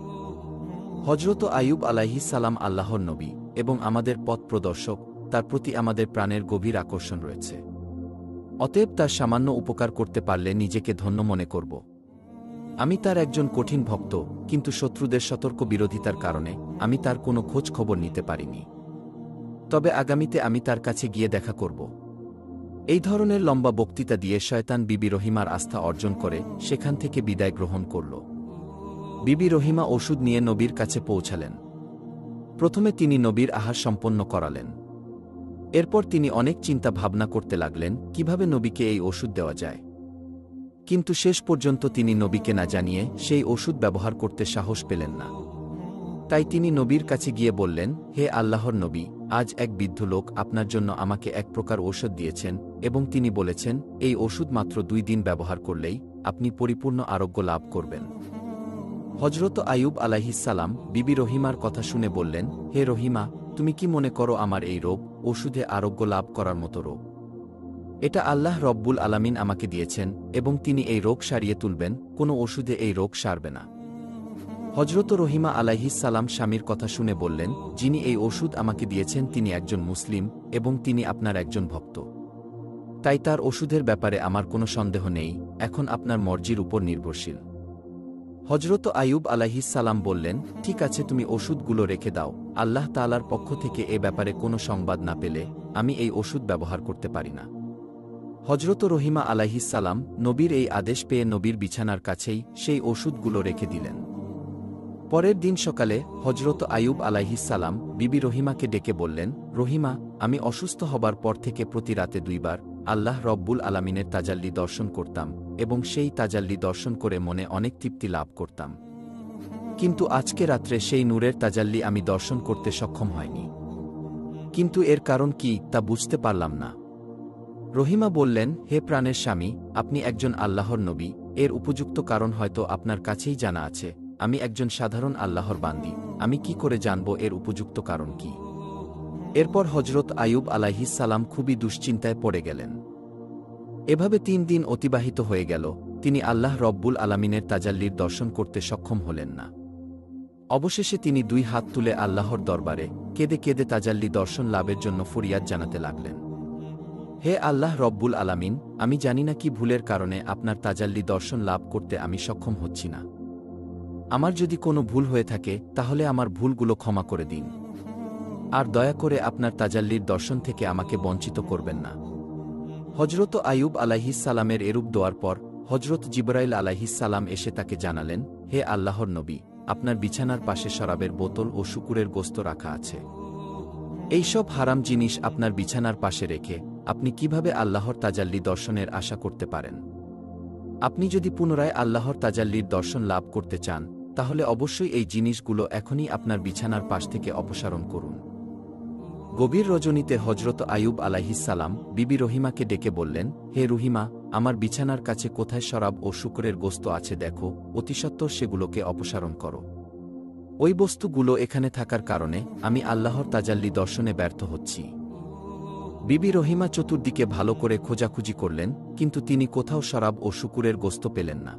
হজরত আইয়ুব আলাইহিস সালাম আল্লাহর নবী এবং আমাদের পথ প্রদর্শক, তার প্রতি আমাদের প্রাণের গভীর আকর্ষণ রয়েছে। অতএব তার সামান্য উপকার করতে পারলে নিজেকে ধন্য মনে করব। আমি তার একজন কঠিন ভক্ত, কিন্তু শত্রুদের সতর্ক বিরোধিতার কারণে আমি তার কোনো খোঁজ খবর নিতে পারিনি। তবে আগামীতে আমি তার কাছে গিয়ে দেখা করব। এই ধরনের লম্বা বক্তৃতা দিয়ে শয়তান বিবি রহিমার আস্থা অর্জন করে সেখান থেকে বিদায় গ্রহণ করল। বিবি রহিমা ওষুধ নিয়ে নবীর কাছে পৌঁছালেন। প্রথমে তিনি নবীর আহার সম্পন্ন করালেন। এরপর তিনি অনেক চিন্তা ভাবনা করতে লাগলেন কিভাবে নবীকে এই ওষুধ দেওয়া যায়। কিন্তু শেষ পর্যন্ত তিনি নবীকে না জানিয়ে সেই ওষুধ ব্যবহার করতে সাহস পেলেন না। তাই তিনি নবীর কাছে গিয়ে বললেন, হে আল্লাহর নবী, আজ এক বৃদ্ধ লোক আপনার জন্য আমাকে এক প্রকার ঔষধ দিয়েছেন এবং তিনি বলেছেন এই ওষুধ মাত্র 2 দিন ব্যবহার করলেই আপনি পরিপূর্ণ আরোগ্য লাভ করবেন। হজরত আইয়ুব আলাইহিস সালাম বিবি রহিমার কথা শুনে বললেন, হে রহিমা, তুমি কি মনে করো আমার এই রোগ ওষুধে আরোগ্য লাভ করার মতো রোগ? এটা আল্লাহ রব্বুল আলামিন আমাকে দিয়েছেন এবং তিনি এই রোগ সারিয়ে তুলবেন, কোনো ওষুধে এই রোগ সারবে না। হজরত রহিমা আলাইহিস সালাম স্বামীর কথা শুনে বললেন, যিনি এই ওষুধ আমাকে দিয়েছেন তিনি একজন মুসলিম এবং তিনি আপনার একজন ভক্ত। তাই তার ওষুধের ব্যাপারে আমার কোনো সন্দেহ নেই, এখন আপনার মর্জির উপর নির্ভরশীল। হজরত আইয়ুব আলাইহিস সালাম বললেন, ঠিক আছে, তুমি ওষুধগুলো রেখে দাও, আল্লাহ তাআলার পক্ষ থেকে এ ব্যাপারে কোনো সংবাদ না পেলে আমি এই ওষুধ ব্যবহার করতে পারি না। হজরত রহিমা আলাইহিস সালাম নবীর এই আদেশ পেয়ে নবীর বিছানার কাছেই সেই ওষুধগুলো রেখে দিলেন। পরের দিন সকালে হজরত আইয়ুব আলাইহিস সালাম বিবি রহিমাকে ডেকে বললেন, রহিমা, আমি অসুস্থ হবার পর থেকে প্রতি রাতে 2 বার আল্লাহ রব্বুল আলামিনের তাজাল্লি দর্শন করতাম এবং সেই তাজাল্লি দর্শন করে মনে অনেক তৃপ্তি লাভ করতাম। কিন্তু আজকে রাত্রে সেই নূরের তাজাল্লি আমি দর্শন করতে সক্ষম হয়নি। কিন্তু এর কারণ কি তা বুঝতে পারলাম না। রহিমা বললেন, হে প্রাণের স্বামী, আপনি একজন আল্লাহর নবী, এর উপযুক্ত কারণ হয়তো আপনার কাছেই জানা আছে। আমি একজন সাধারণ আল্লাহর বান্দী, আমি কি করে জানব এর উপযুক্ত কারণ কি? এরপর হজরত আইয়ুব আলাইহিস সালাম খুবই দুশ্চিন্তায় পড়ে গেলেন। এভাবে 3 দিন অতিবাহিত হয়ে গেল, তিনি আল্লাহ রব্বুল আলামিনের তাজাল্লির দর্শন করতে সক্ষম হলেন না। অবশেষে তিনি 2 হাত তুলে আল্লাহর দরবারে কেঁদে কেঁদে তাজাল্লি দর্শন লাভের জন্য ফরিয়াদ জানাতে লাগলেন। হে আল্লাহ রব্বুল আলামিন, আমি জানি না কি ভুলের কারণে আপনার তাজাল্লি দর্শন লাভ করতে আমি সক্ষম হচ্ছি না। আমার যদি কোনো ভুল হয়ে থাকে তাহলে আমার ভুলগুলো ক্ষমা করে দিন, আর দয়া করে আপনার তাজাল্লির দর্শন থেকে আমাকে বঞ্চিত করবেন না। হজরত আইয়ুব আলাইহিস সালামের এরূপ দোয়ার পর হজরত জিবরাইল আলাইহিস সালাম এসে তাকে জানালেন, হে আল্লাহর নবী, আপনার বিছানার পাশে শরাবের বোতল ও শূকরের গোস্ত রাখা আছে। এইসব হারাম জিনিস আপনার বিছানার পাশে রেখে আপনি কিভাবে আল্লাহর তাজাল্লি দর্শনের আশা করতে পারেন? আপনি যদি পুনরায় আল্লাহর তাজাল্লির দর্শন লাভ করতে চান তাহলে অবশ্যই এই জিনিসগুলো এখনই আপনার বিছানার পাশ থেকে অপসারণ করুন। গভীর রজনীতে হজরত আইয়ুব আলাইহিস সালাম বিবি রহিমাকে ডেকে বললেন, হে রহিমা, আমার বিছানার কাছে কোথায় শরাব ও শূকরের গোস্ত আছে দেখো, অতিসত্বর সেগুলোকে অপসারণ করো। ওই বস্তুগুলো এখানে থাকার কারণে আমি আল্লাহর তাজাল্লি দর্শনে ব্যর্থ হচ্ছি। বিবি রহিমা চতুর্দিকে ভালো করে খোঁজাখুঁজি করলেন, কিন্তু তিনি কোথাও শরাব ও শূকরের গোস্ত পেলেন না।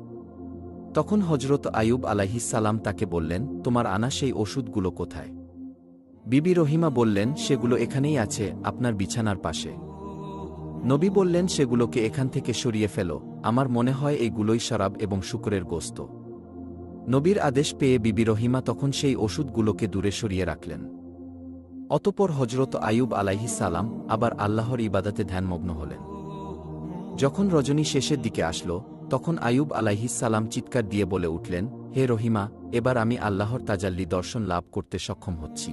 তখন হজরত আইয়ুব আলাইহিস সালাম তাকে বললেন, তোমার আনা সেই ওষুধগুলো কোথায়? বিবি রহিমা বললেন, সেগুলো এখানেই আছে, আপনার বিছানার পাশে। নবী বললেন, সেগুলোকে এখান থেকে সরিয়ে ফেলো, আমার মনে হয় এইগুলোই শরাব এবং শূকরের গোস্ত। নবীর আদেশ পেয়ে বিবি রহিমা তখন সেই ওষুধগুলোকে দূরে সরিয়ে রাখলেন। অতঃপর হজরত আইয়ুব আলাইহিস সালাম আবার আল্লাহর ইবাদতে ধ্যানমগ্ন হলেন। যখন রজনী শেষের দিকে আসল তখন আইয়ুব আলাইহিস সালাম চিৎকার দিয়ে বলে উঠলেন, হে রহিমা, এবার আমি আল্লাহর তাজাল্লি দর্শন লাভ করতে সক্ষম হচ্ছি।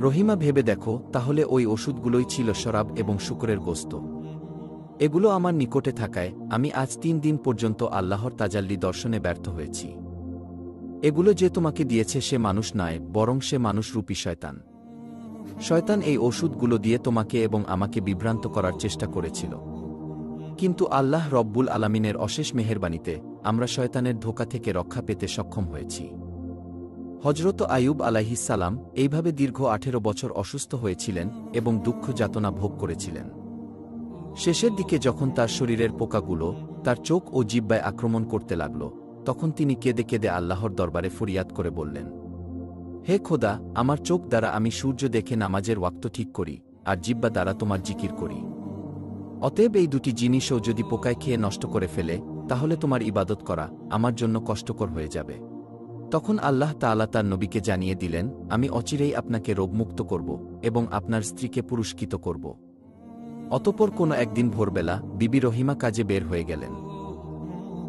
রহিমা, ভেবে দেখো, তাহলে ওই ওষুধগুলোই ছিল শরাব এবং শূকরের গোস্ত। এগুলো আমার নিকটে থাকায় আমি আজ 3 দিন পর্যন্ত আল্লাহর তাজাল্লি দর্শনে ব্যর্থ হয়েছি। এগুলো যে তোমাকে দিয়েছে সে মানুষ নয়, বরং সে মানুষরূপী শয়তান। শয়তান এই ওষুধগুলো দিয়ে তোমাকে এবং আমাকে বিভ্রান্ত করার চেষ্টা করেছিল, কিন্তু আল্লাহ রব্বুল আলামিনের অশেষ মেহেরবানিতে আমরা শয়তানের ধোঁকা থেকে রক্ষা পেতে সক্ষম হয়েছি। হজরত আইয়ুব আলাইহিসসালাম এইভাবে দীর্ঘ 18 বছর অসুস্থ হয়েছিলেন এবং দুঃখ যাতনা ভোগ করেছিলেন। শেষের দিকে যখন তার শরীরের পোকাগুলো তার চোখ ও জিহ্বায় আক্রমণ করতে লাগল, তখন তিনি কেঁদে কেঁদে আল্লাহর দরবারে ফরিয়াদ করে বললেন, হে খোদা, আমার চোখ দ্বারা আমি সূর্য দেখে নামাজের ওয়াক্ত ঠিক করি, আর জিহ্বা দ্বারা তোমার জিকির করি। অতএব এই দুটি জিনিসও যদি পোকায় খেয়ে নষ্ট করে ফেলে, তাহলে তোমার ইবাদত করা আমার জন্য কষ্টকর হয়ে যাবে। তখন আল্লাহ তাআলা তার নবীকে জানিয়ে দিলেন, আমি অচিরেই আপনাকে রোগমুক্ত করব এবং আপনার স্ত্রীকে পুরস্কৃত করব। অতঃপর কোনো একদিন ভোরবেলা বিবি রহিমা কাজে বের হয়ে গেলেন।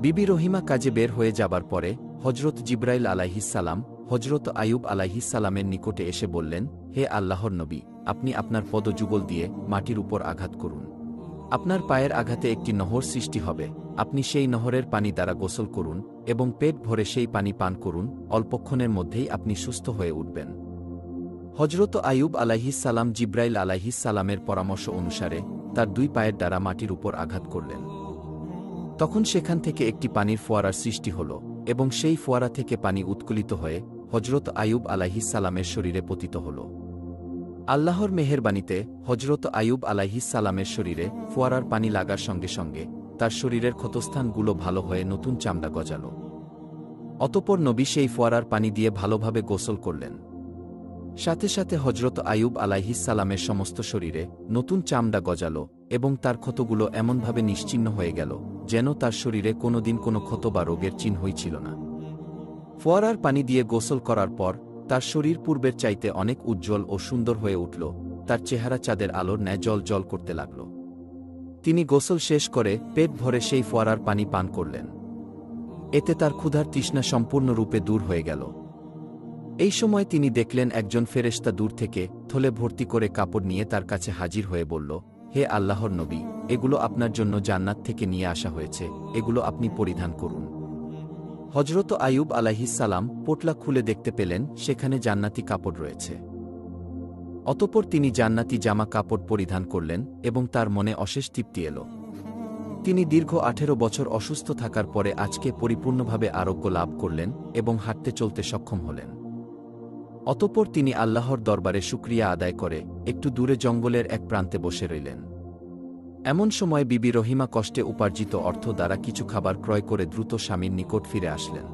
বিবি রহিমা কাজে বের হয়ে যাবার পরে হজরত জিব্রাইল আলাইহিসসালাম হজরত আইয়ুব আলাইহিসসালামের নিকটে এসে বললেন, হে আল্লাহর নবী, আপনি আপনার পদযুগল দিয়ে মাটির উপর আঘাত করুন। আপনার পায়ের আঘাতে একটি নহর সৃষ্টি হবে, আপনি সেই নহরের পানি দ্বারা গোসল করুন এবং পেট ভরে সেই পানি পান করুন, অল্পক্ষণের মধ্যেই আপনি সুস্থ হয়ে উঠবেন। হজরত আইয়ুব আলাইহিসসালাম জিব্রাইল আলাইহিসসালামের পরামর্শ অনুসারে তার দুই পায়ের দ্বারা মাটির উপর আঘাত করলেন। তখন সেখান থেকে একটি পানির ফোয়ারার সৃষ্টি হল এবং সেই ফোয়ারা থেকে পানি উৎকলিত হয়ে হজরত আইয়ুব আলাইহিসসালামের শরীরে পতিত হল। আল্লাহর মেহেরবানিতে হজরত আইয়ুব আলাইহিসসালামের শরীরে ফোয়ারার পানি লাগার সঙ্গে সঙ্গে তার শরীরের ক্ষতস্থানগুলো ভালো হয়ে নতুন চামড়া গজাল। অতঃপর নবী সেই ফোয়ারার পানি দিয়ে ভালোভাবে গোসল করলেন। সাথে সাথে হজরত আইয়ুব আলাইহিসসালামের সমস্ত শরীরে নতুন চামড়া গজাল এবং তার ক্ষতগুলো এমনভাবে নিশ্চিহ্ন হয়ে গেল যেন তার শরীরে কোনোদিন কোনো ক্ষত বা রোগের চিহ্নই ছিল না। ফোয়ারার পানি দিয়ে গোসল করার পর তার শরীর পূর্বের চাইতে অনেক উজ্জ্বল ও সুন্দর হয়ে উঠল, তার চেহারা চাঁদের আলোর ন্যায় জল জল করতে লাগল। তিনি গোসল শেষ করে পেট ভরে সেই ফোয়ারার পানি পান করলেন। এতে তার ক্ষুধার তৃষ্ণা সম্পূর্ণরূপে দূর হয়ে গেল। এই সময় তিনি দেখলেন একজন ফেরেশতা দূর থেকে থলে ভর্তি করে কাপড় নিয়ে তার কাছে হাজির হয়ে বলল, হে আল্লাহর নবী, এগুলো আপনার জন্য জান্নাত থেকে নিয়ে আসা হয়েছে, এগুলো আপনি পরিধান করুন। হজরত আইয়ুব আলাইহিসসালাম পোটলা খুলে দেখতে পেলেন সেখানে জান্নাতি কাপড় রয়েছে। অতঃপর তিনি জান্নাতি জামা কাপড় পরিধান করলেন এবং তার মনে অশেষ তৃপ্তি এল। তিনি দীর্ঘ 18 বছর অসুস্থ থাকার পরে আজকে পরিপূর্ণভাবে আরোগ্য লাভ করলেন এবং হাঁটতে চলতে সক্ষম হলেন। অতঃপর তিনি আল্লাহর দরবারে শুকরিয়া আদায় করে একটু দূরে জঙ্গলের এক প্রান্তে বসে রইলেন। এমন সময় বিবি রহিমা কষ্টে উপার্জিত অর্থ দ্বারা কিছু খাবার ক্রয় করে দ্রুত স্বামীর নিকট ফিরে আসলেন।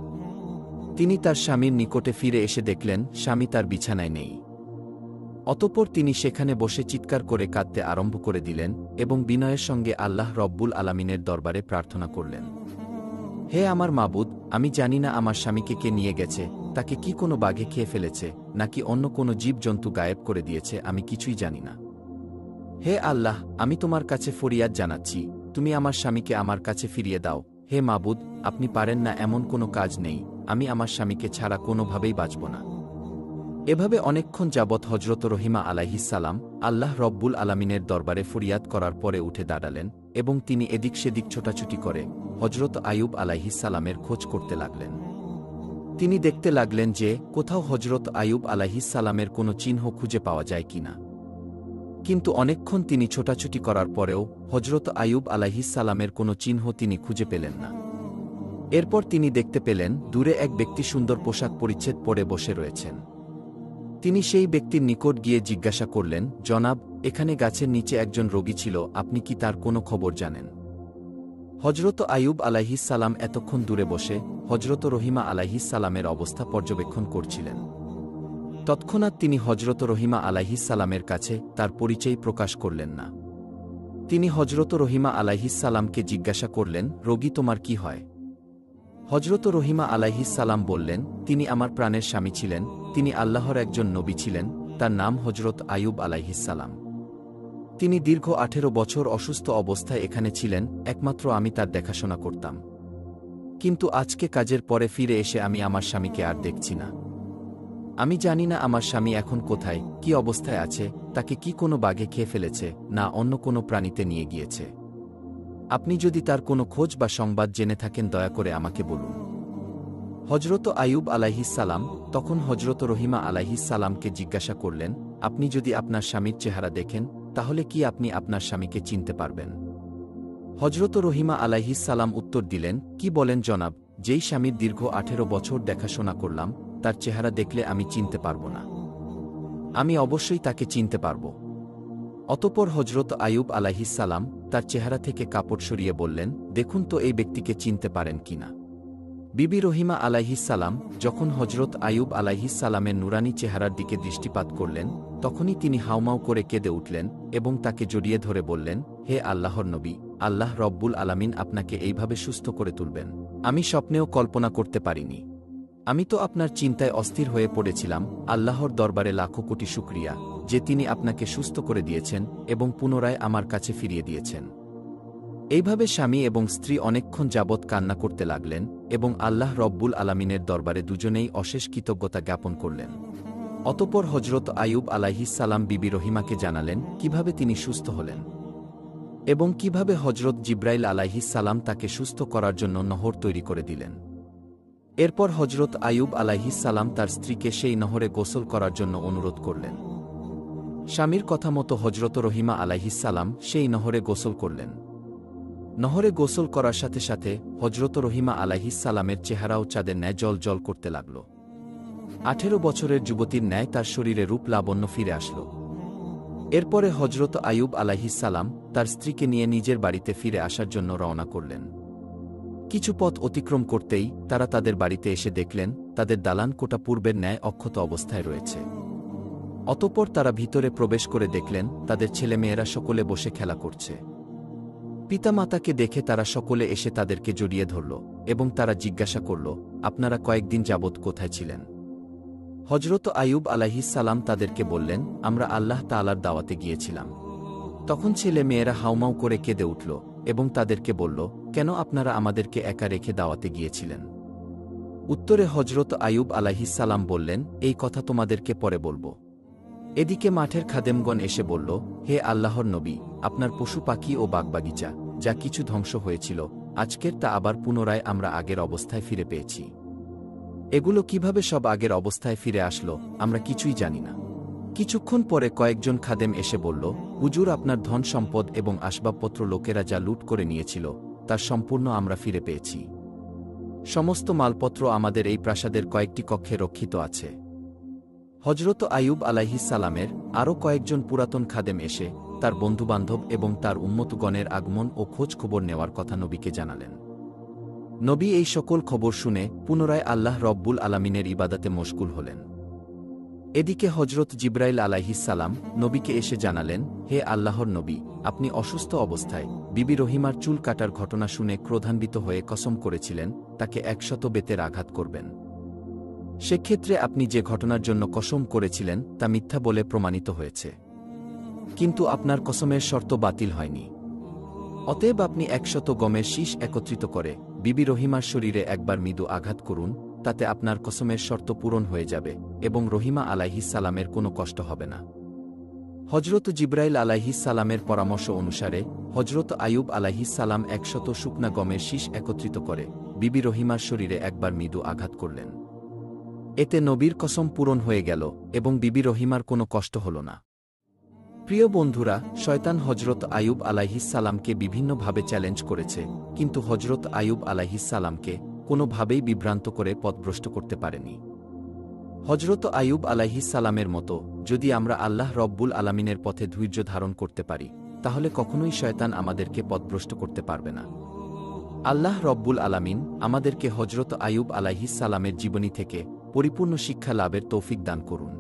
তিনি তার স্বামীর নিকটে ফিরে এসে দেখলেন স্বামী তার বিছানায় নেই। অতঃপর তিনি সেখানে বসে চিৎকার করে কাঁদতে আরম্ভ করে দিলেন এবং বিনয়ের সঙ্গে আল্লাহ রব্বুল আলামিনের দরবারে প্রার্থনা করলেন, হে আমার মাবুদ, আমি জানি না আমার স্বামীকে কে নিয়ে গেছে, তাকে কি কোনো বাঘে খেয়ে ফেলেছে নাকি অন্য কোনো জীবজন্তু গায়েব করে দিয়েছে, আমি কিছুই জানি না। হে আল্লাহ, আমি তোমার কাছে ফরিয়াদ জানাচ্ছি, তুমি আমার স্বামীকে আমার কাছে ফিরিয়ে দাও। হে মাবুদ, আপনি পারেন না এমন কোনো কাজ নেই, আমি আমার স্বামীকে ছাড়া কোনোভাবেই বাঁচব না। এভাবে অনেকক্ষণ যাবৎ হজরত রহিমা আলাইহিসসালাম আল্লাহ রব্বুল আলামিনের দরবারে ফরিয়াদ করার পরে উঠে দাঁড়ালেন এবং তিনি এদিক সেদিক ছোটাছুটি করে হজরত আইয়ুব আলাইহিসসালামের খোঁজ করতে লাগলেন। তিনি দেখতে লাগলেন যে কোথাও হজরত আইয়ুব আলাইহিসসালামের কোনো চিহ্ন খুঁজে পাওয়া যায় কিনা। কিন্তু অনেকক্ষণ তিনি ছোটাছুটি করার পরেও হজরত আইয়ুব আলাইহিসসালামের কোনো চিহ্ন তিনি খুঁজে পেলেন না। এরপর তিনি দেখতে পেলেন দূরে এক ব্যক্তি সুন্দর পোশাক পরিচ্ছেদ পরে বসে রয়েছেন। তিনি সেই ব্যক্তির নিকট গিয়ে জিজ্ঞাসা করলেন, জনাব, এখানে গাছের নিচে একজন রোগী ছিল, আপনি কি তার কোনো খবর জানেন? হজরত আইয়ুব আলাইহিসসালাম এতক্ষণ দূরে বসে হজরত রহিমা আলাইহিসসালামের অবস্থা পর্যবেক্ষণ করছিলেন। তৎক্ষণাৎ তিনি হজরত রহিমা আলাইহিসসালামের কাছে তার পরিচয় প্রকাশ করলেন না। তিনি হজরত রহিমা আলাইহিসসালামকে জিজ্ঞাসা করলেন, রোগী তোমার কি হয়? হজরত রহিমা আলাইহিসসালাম বললেন, তিনি আমার প্রাণের স্বামী ছিলেন, তিনি আল্লাহর একজন নবী ছিলেন, তার নাম হজরত আইয়ুব আলাইহিসসালাম। তিনি দীর্ঘ 18 বছর অসুস্থ অবস্থায় এখানে ছিলেন, একমাত্র আমি তার দেখাশোনা করতাম। কিন্তু আজকে কাজের পরে ফিরে এসে আমি আমার স্বামীকে আর দেখছি না। আমি জানি না আমার স্বামী এখন কোথায়, কি অবস্থায় আছে, তাকে কি কোনো বাঘে খেয়ে ফেলেছে না অন্য কোনো প্রাণীতে নিয়ে গিয়েছে। আপনি যদি তার কোনো খোঁজ বা সংবাদ জেনে থাকেন দয়া করে আমাকে বলুন। হজরত আইয়ুব আলাইহিসসালাম তখন হজরত রহিমা আলাইহিসসালামকে জিজ্ঞাসা করলেন, আপনি যদি আপনার স্বামীর চেহারা দেখেন তাহলে কি আপনি আপনার স্বামীকে চিনতে পারবেন? হজরত রহিমা আলাইহিস সালাম উত্তর দিলেন, কি বলেন জনাব, যেই স্বামীর দীর্ঘ 18 বছর দেখাশোনা করলাম তার চেহারা দেখলে আমি চিনতে পারব না? আমি অবশ্যই তাকে চিনতে পারব। অতঃপর হজরত আইয়ুব আলাইহিস সালাম তার চেহারা থেকে কাপড় সরিয়ে বললেন, দেখুন তো এই ব্যক্তিকে চিনতে পারেন কিনা। বিবি রহিমা আলাইহিস সালাম যখন হজরত আইয়ুব আলাইহিস সালামের নুরানি চেহারার দিকে দৃষ্টিপাত করলেন তখনই তিনি হাউমাউ করে কেঁদে উঠলেন এবং তাকে জড়িয়ে ধরে বললেন, হে আল্লাহর নবী, আল্লাহ রব্বুল আলামিন আপনাকে এইভাবে সুস্থ করে তুলবেন আমি স্বপ্নেও কল্পনা করতে পারিনি। আমি তো আপনার চিন্তায় অস্থির হয়ে পড়েছিলাম। আল্লাহর দরবারে লাখো কোটি শুকরিয়া যে তিনি আপনাকে সুস্থ করে দিয়েছেন এবং পুনরায় আমার কাছে ফিরিয়ে দিয়েছেন। এইভাবে স্বামী এবং স্ত্রী অনেকক্ষণ যাবৎ কান্না করতে লাগলেন এবং আল্লাহ রব্বুল আলামিনের দরবারে দুজনেই অশেষ কৃতজ্ঞতা জ্ঞাপন করলেন। অতঃপর হজরত আইয়ুব আলাইহিস সালাম বিবি রহিমাকে জানালেন কিভাবে তিনি সুস্থ হলেন এবং কিভাবে হজরত জিব্রাইল আলাইহিস সালাম তাকে সুস্থ করার জন্য নহর তৈরি করে দিলেন। এরপর হজরত আইয়ুব আলাইহিস সালাম তার স্ত্রীকে সেই নহরে গোসল করার জন্য অনুরোধ করলেন। স্বামীর কথা মতো হজরত রহিমা আলাইহিস সালাম সেই নহরে গোসল করলেন। নহরে গোসল করার সাথে সাথে হজরত রহিমা আলাইহিস সালামের চেহারাও চাঁদের ন্যায় জল জল করতে লাগল। 18 বছরের যুবতীর ন্যায় তার শরীরে রূপ লাবণ্য ফিরে আসল। এরপরে হজরত আইয়ুব আলাইহিস সালাম তার স্ত্রীকে নিয়ে নিজের বাড়িতে ফিরে আসার জন্য রওনা করলেন। কিছু পথ অতিক্রম করতেই তারা তাদের বাড়িতে এসে দেখলেন তাদের দালান কোটা পূর্বের ন্যায় অক্ষত অবস্থায় রয়েছে। অতঃপর তারা ভিতরে প্রবেশ করে দেখলেন তাদের ছেলেমেয়েরা সকলে বসে খেলা করছে। পিতামাতাকে দেখে তারা সকলে এসে তাদেরকে জড়িয়ে ধরল এবং তারা জিজ্ঞাসা করল, আপনারা কয়েকদিন যাবৎ কোথায় ছিলেন? হজরত আইয়ুব আলাইহিস সালাম তাদেরকে বললেন, আমরা আল্লাহ তাআলার দাওয়াতে গিয়েছিলাম। তখন ছেলে মেয়েরা হাউমাউ করে কেঁদে উঠল এবং তাদেরকে বলল, কেন আপনারা আমাদেরকে একা রেখে দাওয়াতে গিয়েছিলেন? উত্তরে হজরত আইয়ুব আলাইহিস সালাম বললেন, এই কথা তোমাদেরকে পরে বলবো। এদিকে মাঠের খাদেমগণ এসে বলল, হে আল্লাহর নবী, আপনার পশু পাখি ও বাগবাগিচা যা কিছু ধ্বংস হয়েছিল আজকের তা আবার পুনরায় আমরা আগের অবস্থায় ফিরে পেয়েছি। এগুলো কিভাবে সব আগের অবস্থায় ফিরে আসলো আমরা কিছুই জানি না। কিছুক্ষণ পরে কয়েকজন খাদেম এসে বলল, হুজুর, আপনার ধন সম্পদ এবং আসবাবপত্র লোকেরা যা লুট করে নিয়েছিল তার সম্পূর্ণ আমরা ফিরে পেয়েছি। সমস্ত মালপত্র আমাদের এই প্রাসাদের কয়েকটি কক্ষে রক্ষিত আছে। হজরত আইয়ুব আলাইহিস সালামের আরও কয়েকজন পুরাতন খাদেম এসে তার বন্ধুবান্ধব এবং তার উম্মতগণের আগমন ও খোঁজ খবর নেওয়ার কথা নবীকে জানালেন। নবী এই সকল খবর শুনে পুনরায় আল্লাহ রব্বুল আলামিনের ইবাদাতে মশগুল হলেন। এদিকে হজরত জিব্রাইল আলাইহিস সালাম নবীকে এসে জানালেন, হে আল্লাহর নবী, আপনি অসুস্থ অবস্থায় বিবি রহিমার চুল কাটার ঘটনা শুনে ক্রোধান্বিত হয়ে কসম করেছিলেন তাকে 100 বেতের আঘাত করবেন। সেক্ষেত্রে আপনি যে ঘটনার জন্য কসম করেছিলেন তা মিথ্যা বলে প্রমাণিত হয়েছে, কিন্তু আপনার কসমের শর্ত বাতিল হয়নি। অতএব আপনি 100 গমের শীষ একত্রিত করে বিবি রহিমার শরীরে একবার মৃদু আঘাত করুন, তাতে আপনার কসমের শর্ত পূরণ হয়ে যাবে এবং রহিমা আলাইহিস সালামের কোনো কষ্ট হবে না। হজরত জিব্রাইল আলাইহিস সালামের পরামর্শ অনুসারে হজরত আইয়ুব আলাইহিস সালাম 100 শুকনা গমের শীষ একত্রিত করে বিবি রহিমার শরীরে একবার মৃদু আঘাত করলেন। এতে নবীর কসম পূরণ হয়ে গেল এবং বিবি রহিমার কোনো কষ্ট হল না। প্রিয় বন্ধুরা, শয়তান হজরত আইয়ুব আলাইহিস সালামকে বিভিন্নভাবে চ্যালেঞ্জ করেছে, কিন্তু হজরত আইয়ুব আলাইহিস সালামকে কোনোভাবেই বিভ্রান্ত করে পথভ্রষ্ট করতে পারেনি। হজরত আইয়ুব আলাইহিস সালামের মতো যদি আমরা আল্লাহ রব্বুল আলামিনের পথে ধৈর্য ধারণ করতে পারি তাহলে কখনোই শয়তান আমাদেরকে পথভ্রষ্ট করতে পারবে না। আল্লাহ রব্বুল আলামিন আমাদেরকে হজরত আইয়ুব আলাইহিস সালামের জীবনী থেকে পরিপূর্ণ শিক্ষা লাভের তৌফিক দান করুন।